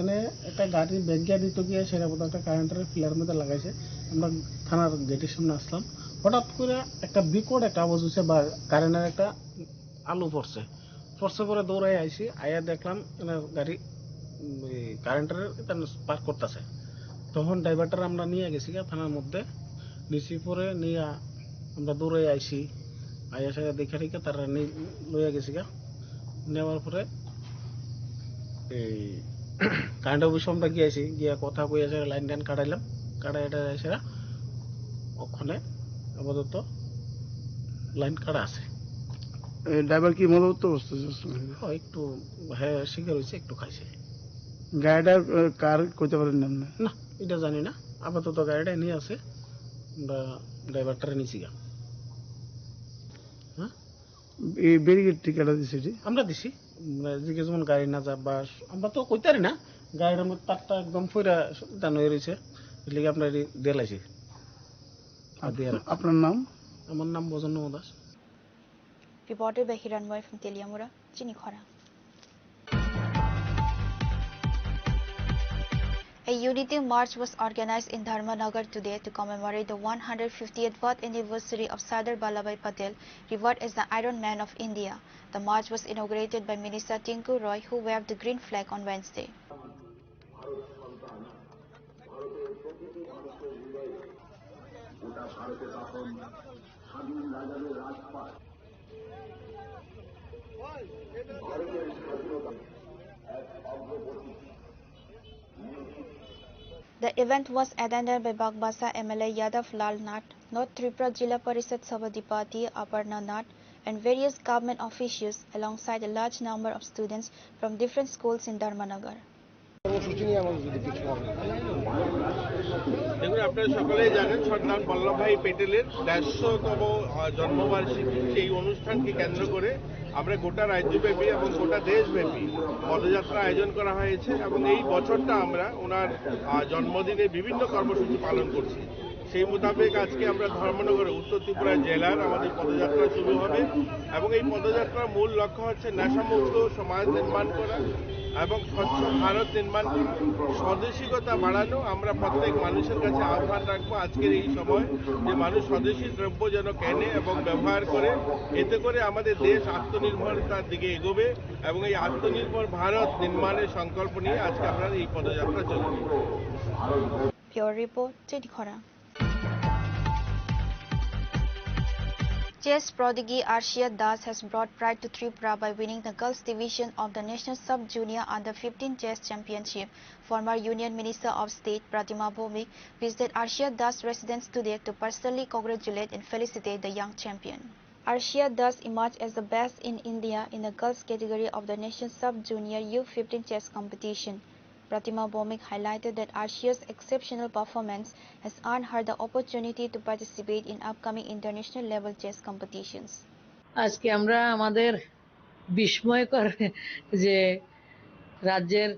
এনে একটা গাড়ি ব্যাগিয়া দিত গিয়ে সেটা বোধহয় একটা কারেন্টের পিলার মধ্যে লাগাইছে আমরা থানার গেটের সামনে আসলাম হঠাৎ করে একটা বিকট একটা আওয়াজ হচ্ছে বা কারেন্টের একটা আলো পড়ছে পরে দৌড়াই আইছি আইয়া দেখলাম গাড়ি কারেন্টের পার্ক করতেছে তখন ড্রাইভারটা আমরা নিয়ে গেছি থানার মধ্যে নিচি পরে নিয়ে আমরা দৌড়াই আইছি আইয়া সেটা দেখে রেখে তারা লইয়া গেছি নেওয়ার পরে এই কারেন্ট অফিসে আমরা গিয়েছি গিয়ে কথা কই আছে লাইন টাইন কাটাইলাম কাটাইটা এসে ওখানে আপাতত লাইন কাটা আছে ড্রাইভার কি মদত অবস্থা একটু হ্যাঁ শিকার হয়েছে একটু খাইছে গাড়িটা কার কইতে পারেন না না এটা জানি না আপাতত গাড়িটা নিয়ে আছে আমরা ড্রাইভারটারে নিছি হ্যাঁ এই ব্যারিকেড টিকাটা দিছি আমরা দিছি যেমন যেমন গাড়ি না যা বা আমরা তো কইতারি না গাড়ির মধ্যে তারটা একদম ফইরা দান হয়ে রয়েছে এর লিগে আমরা দেলাইছি আপনার নাম আমার নাম বজন্য Das Reported by Hiranmoy from Teliamura, Chini Khorang. A A unity march was organized in Dharmanagar today to commemorate the 150th birth anniversary of Sardar Vallabhbhai Patel, revered as the Iron Man of India. The march was inaugurated by Minister Tinku Roy, who waved the green flag on Wednesday. The event was attended by Bagbasa MLA Yadav Lal Nath, North Tripura Jilla Parishad Sabadipati Aparna Nath, and various government officials alongside a large number of students from different schools in Dharmanagar. দেখুন আপনারা সকলেই জানেন সর্দার বল্লভভাই পেটেলের ১৫০তম জন্মবার্ষিকী সেই অনুষ্ঠানকে কেন্দ্র করে আমরা গোটা রাজ্যব্যাপী এবং গোটা দেশব্যাপী পদযাত্রা আয়োজন করা হয়েছে এবং এই বছরটা আমরা ওনার জন্মদিনে বিভিন্ন কর্মসূচি পালন করছি। সেই মোতাবেক আজকে আমরা ধর্মনগরে উত্তর ত্রিপুরা জেলার আমাদের পদযাত্রা শুরু হবে এবং এই পদযাত্রার মূল লক্ষ্য হচ্ছে নেশামুক্ত সমাজ নির্মাণ করা এবং স্বচ্ছ ভারত নির্মাণ করা, স্বদেশিকতা বাড়ানো। আমরা প্রত্যেক মানুষের কাছে আহ্বান রাখবো আজকের এই সময় যে মানুষ স্বদেশী দ্রব্য যেন কেনে এবং ব্যবহার করে, এতে করে আমাদের দেশ আত্মনির্ভরতার দিকে এগোবে এবং এই আত্মনির্ভর ভারত নির্মাণের সংকল্প নিয়ে আজকে আমরা এই পদযাত্রা চলবে। Pure report, Chini Khorang. Chess prodigy Arshia Das has brought pride to Tripura by winning the girls division of the National Sub-Junior Under-15 Chess Championship. Former Union Minister of State Pratima Bhomik visited Arshia Das' residence today to personally congratulate and felicitate the young champion. Arshia Das emerged as the best in India in the girls category of the National Sub-Junior U15 Chess competition. Pratima Bhomik highlighted that Arshia's exceptional performance has earned her the opportunity to participate in upcoming international level chess competitions. আজকে আমরা আমাদের বিস্ময়কর যে রাজ্যের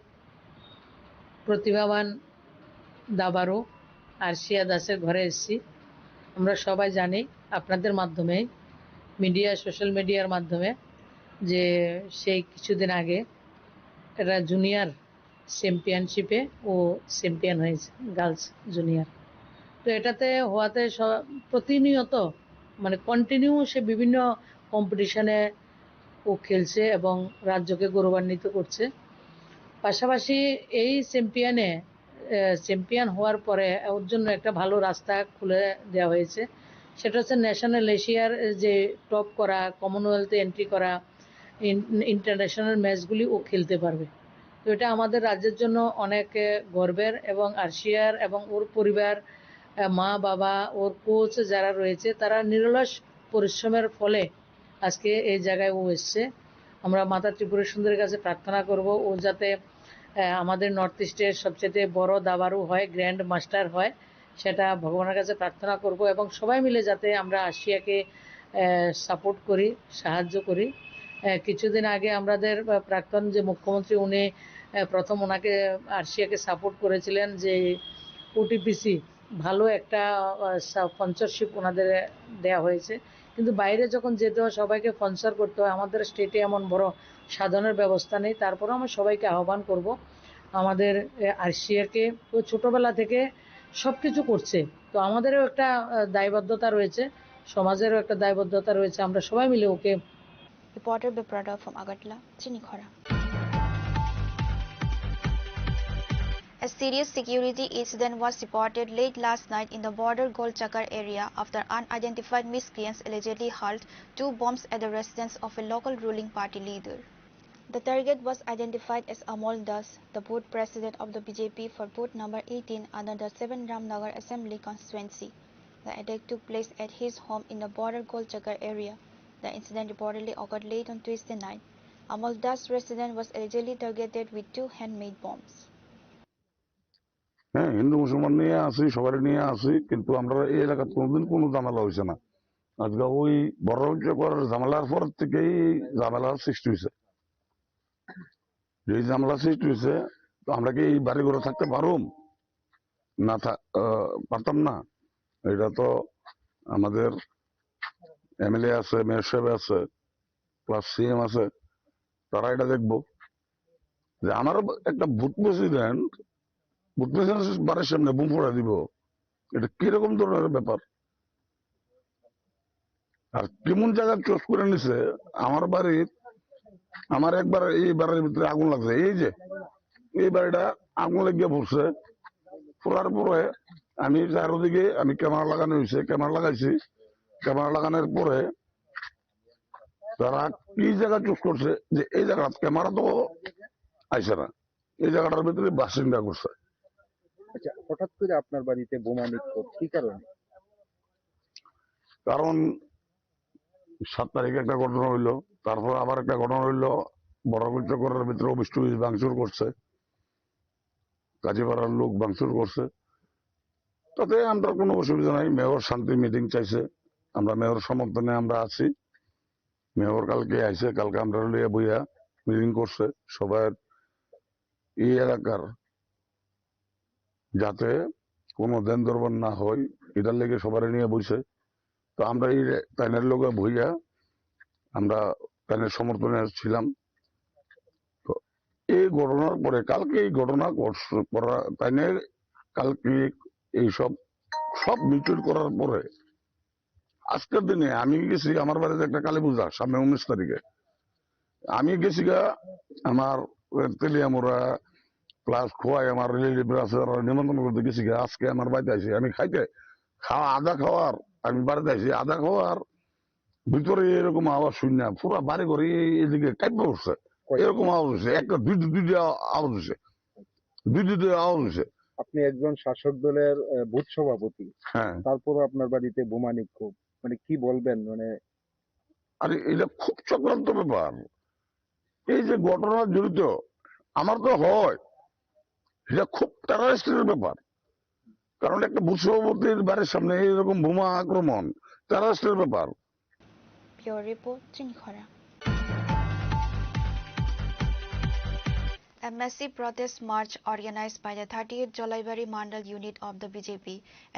প্রতিভাবান দাবারু আরশিয়া দাসের ঘরে এসেছি। আমরা সবাই জানি আপনাদের মাধ্যমে, মিডিয়া, সোশ্যাল মিডিয়ার মাধ্যমে, যে সেই কিছুদিন আগে এরা জুনিয়র চ্যাম্পিয়নশিপে ও চ্যাম্পিয়ন হয়েছে, গার্লস জুনিয়র। তো এটাতে হওয়াতে প্রতিনিয়ত মানে কন্টিনিউ সে বিভিন্ন কম্পিটিশনে ও খেলছে এবং রাজ্যকে গৌরবান্বিত করছে। পাশাপাশি এই চ্যাম্পিয়ন হওয়ার পরে ওর জন্য একটা ভালো রাস্তা খুলে দেওয়া হয়েছে, সেটা হচ্ছে ন্যাশনাল এশিয়ার যে টপ করা, কমনওয়েলথে এন্ট্রি করা, ইন্টারন্যাশনাল ম্যাচগুলি ও খেলতে পারবে। তো এটা আমাদের রাজ্যের জন্য অনেক গর্বের এবং আরশিয়ার এবং ওর পরিবার, মা বাবা, ওর কোচ যারা রয়েছে তারা নিরলস পরিশ্রমের ফলে আজকে এই জায়গায় ও এসছে। আমরা মাতা ত্রিপুরা সুন্দরের কাছে প্রার্থনা করব ও যাতে আমাদের নর্থ ইস্টের সবচেয়ে বড় দাবারু হয়, গ্র্যান্ড মাস্টার হয়, সেটা ভগবানের কাছে প্রার্থনা করব এবং সবাই মিলে যাতে আমরা আরশিয়াকে সাপোর্ট করি, সাহায্য করি। কিছুদিন আগে আমাদের প্রাক্তন যে মুখ্যমন্ত্রী উনি প্রথম ওনাকে আরশিয়াকে সাপোর্ট করেছিলেন যে ওটিপিসি ভালো একটা স্পন্সরশিপ ওনাদের দেওয়া হয়েছে, কিন্তু বাইরে যখন যেতে হয় সবাইকে স্পন্সর করতে হয়, আমাদের স্টেটে এমন বড় সাধনের ব্যবস্থা নেই। তারপরেও আমি সবাইকে আহ্বান করব আমাদের আরশিয়াকে, ও ছোটবেলা থেকে সব কিছু করছে, তো আমাদেরও একটা দায়বদ্ধতা রয়েছে, সমাজেরও একটা দায়বদ্ধতা রয়েছে, আমরা সবাই মিলে ওকে। Reporter Biprada from Agartala, Chini Khorang. A serious security incident was reported late last night in the border Golchakar area after unidentified miscreants allegedly hurled 2 bombs at the residence of a local ruling party leader. The target was identified as Amol Das, the booth president of the BJP for booth number 18 under the 7 Ramnagar Assembly constituency. The attack took place at his home in the border Golchakar area. The incident reportedly occurred late on Tuesday night. Amol Das' residence was allegedly targeted with 2 handmade bombs. হ্যাঁ, হিন্দু মুসলমান নিয়ে আসি, সবাই নিয়ে আসি, কিন্তু আমরা এই এলাকার কোনোদিন কোনো ঝামেলা হয়েছে না। আজকে ওই বড় করার ঝামেলার পর থেকেই ঝামেলার সৃষ্টি হয়েছে। এই ঝামেলা সৃষ্টি হয়েছে, তো আমরা কি এই বাড়ি ঘরে থাকতে পারুম না? পারতাম না। এটা তো আমাদের এমএলএ আছে, মেয়র সাহেব আছে, প্লাস সিএম আছে, তারা এটা দেখবো যে আমার একটা বুথ প্রেসিডেন্ট বুঝতেছেন বাড়ির সামনে বুম ফোড়া দিব, এটা কিরকম ধরনের ব্যাপার? আর কেমন জায়গা চোখ করে নিছে আমার বাড়ির, আমার একবার এই বাড়ির ভিতরে আগুন লাগছে, এই যে এই বাড়িটা আগুন লেগে পড়ছে, পড়ার পরে আমি চারদিকে আমি ক্যামেরা লাগানো হয়েছে, ক্যামেরা লাগাইছি, ক্যামেরা লাগানোর পরে তারা কি জায়গা চুজ করছে যে এই জায়গা ক্যামেরা তো আইসে না, এই জায়গাটার ভিতরে বাসিন্দা করছে। আচ্ছা, হঠাৎ করে আপনার বাড়িতে বোমা নিক্ষেপ কি কারণে? কারণ 7 তারিখে একটা ঘটনা হইলো, তারপর আবার একটা ঘটনা হইলো বড় করার ভিতরে অফিস টুফিস ভাঙচুর করছে, কাজীপাড়ার লোক ভাঙচুর করছে। তাতে আমরা কোনো অসুবিধা নাই, মেয়র শান্তি মিটিং চাইছে, আমরা মেয়র সমর্থনে আমরা আছি। মেয়র কালকে আইছে, কালকে আমরা লিয়ে বইয়া মিটিং করছে সবাই, এই এলাকার যাতে কোনো দেন দরবার না হয় এটার লেগে সবার নিয়ে বইছে। তো আমরা এই তাইনের লোকে বইয়া আমরা তাইনের সমর্থনে ছিলাম। তো এই ঘটনার পরে কালকে এই ঘটনা করা তাইনের কালকে এইসব সব মিটুর করার পরে আজকের দিনে আমি গেছি আমার বাড়িতে একটা কালী পূজা সামনে 19 তারিখে, আমি গেছি গা আমার তেলিয়ামোড়া প্লাস খোয়াই আমার রিলেটিভ আছে নিমন্ত্রণ করতে গেছি গা। আজকে আমার বাড়িতে আইসি আমি খাইতে খাওয়া আধা খাওয়ার আমি বাড়িতে আইসি আধা খাওয়ার ভিতরে এরকম আওয়াজ শুনি না, পুরো বাড়ি ঘরে এদিকে কাঁপে উঠছে, এরকম আওয়াজ হচ্ছে, একটা দুইটা আওয়াজ হচ্ছে, দুইটা আওয়াজ হচ্ছে। আপনি একজন শাসক দলের বুথ সভাপতি, হ্যাঁ, তারপর আপনার বাড়িতে বোমা নিক্ষেপ, মানে কি বলবেন? মানে আরে এটা খুব চক্রান্ত ব্যাপার, এই যে ঘটনা জড়িত আমার তো হয় এটা খুব টেরারিস্টের ব্যাপার। কারণ একটা বুথ সভাপতির বাড়ির সামনে এইরকম বোমা আক্রমণ টেরারিস্টের ব্যাপার। Pure report, Chini Khorang. A massive protest march organized by the 38th Jolaibari Mandal unit of the BJP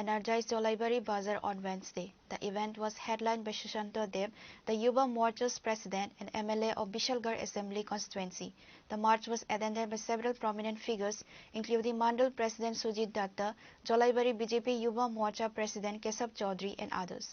energized Jolaibari Bazar on Wednesday. The event was headlined by Sushanta Dev, the Yuva Morcha's president and MLA of Bishalgarh Assembly constituency. The march was attended by several prominent figures, including Mandal President Sujit Datta, Jolaibari BJP Yuva Morcha President Kesab Chaudhary, and others.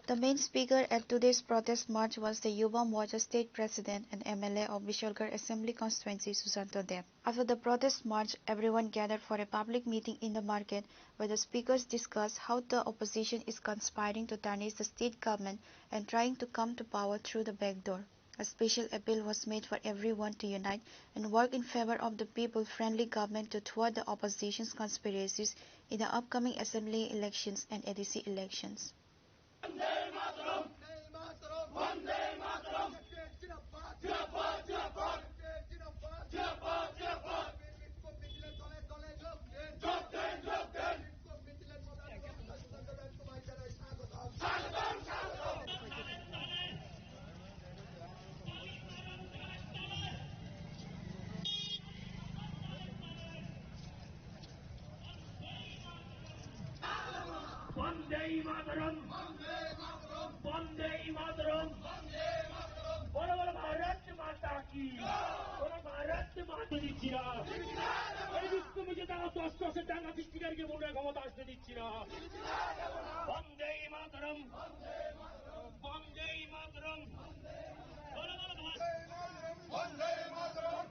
The main speaker at today's protest march was the Yuva Morcha State President and MLA of Bishalgarh Assembly constituency, Sushanta Dev. After the protest march, everyone gathered for a public meeting in the market where the speakers discussed how the opposition is conspiring to tarnish the state government and trying to come to power through the back door. A special appeal was made for everyone to unite and work in favor of the people-friendly government to thwart the opposition's conspiracies in the upcoming assembly elections and ADC elections. Vande Mataram! Vande Mataram! Bolo bolo Bharat Mata ki! Bolo Bharat Mata দিচ্ছি না! এই বিশ্বমিজে তারা 10 টাকা সৃষ্টিকারীকে মনে ক্ষমতা আসতে দিচ্ছি না! Vande Mataram! Vande Mataram! বলো বলো Vande Mataram!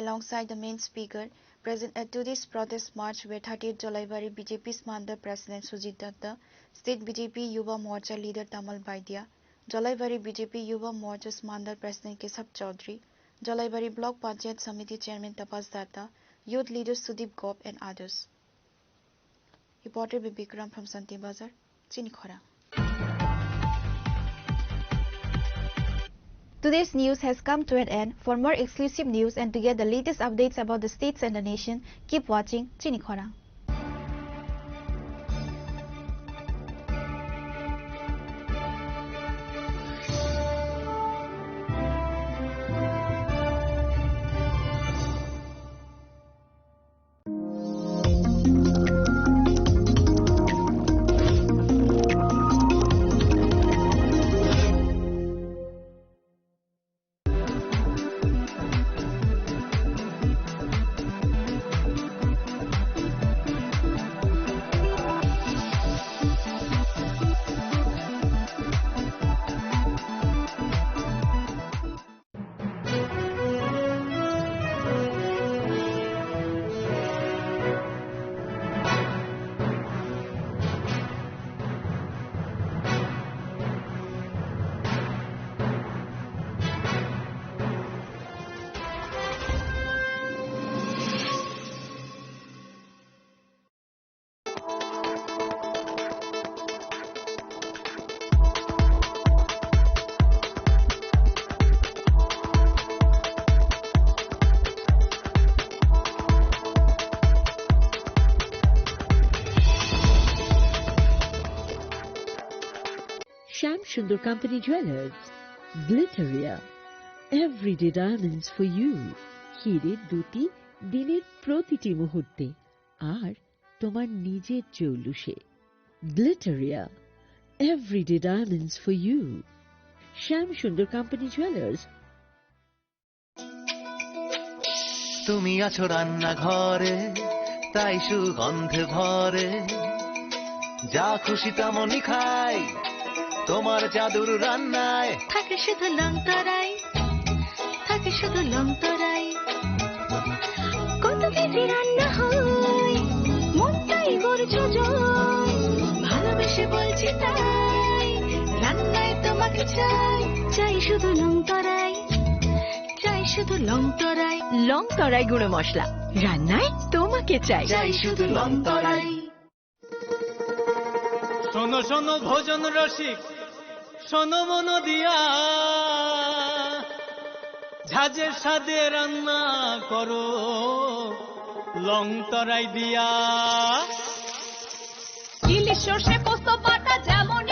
Alongside the main speaker, present at today's protest march were 38th Jolaibari BJP's Mandal President Sujit Datta, State BJP Yuva Morcha leader Tamal Baidia, Jolaibari BJP Yuva Morcha's Mandal President Kesab Chaudhary, Jolaibari Block Panchayat Samiti Chairman Tapas Datta, youth leaders Sudip Gop, and others. Reported by Bikram from Santi Bazar, Chini Khorang. Today's news has come to an end. For more exclusive news and to get the latest updates about the states and the nation, keep watching Chini Khorang. Sundar Company Jewelers, Glitteria, everyday diamonds for you. হীরের দুটি দিনের প্রতিটি মুহূর্তে আর তোমার নিজের জৌলুসে। Glitteria, everyday diamonds for you. Sham Sundar Company Jewelers. তুমি আছো রান্না ঘরে, তাই সুগন্ধে ভরে, যা খুশি তেমনই খাই তোমার জাদুর রান্নায়। থাকে শুধু লং তরাই, থাকে শুধু লং তরাই, কত কেজি রান্না হয় মনটাই করছো জয়, ভালোবেসে বলছি তাই রান্নায় তোমাকে চাই, চাই শুধু লং তরাই, চাই শুধু লং তরাই, লং তরাই গুঁড়ো মশলা রান্নায় তোমাকে চাই, চাই শুধু লং তরাই। শোনো শোনো ভোজন রসিক, শোনো মন দিয়া, ঝাঁঝের স্বাদে রান্না করো লং তরাই দিয়া। ইলিশ সর্ষে পোস্ত বাটা যেমন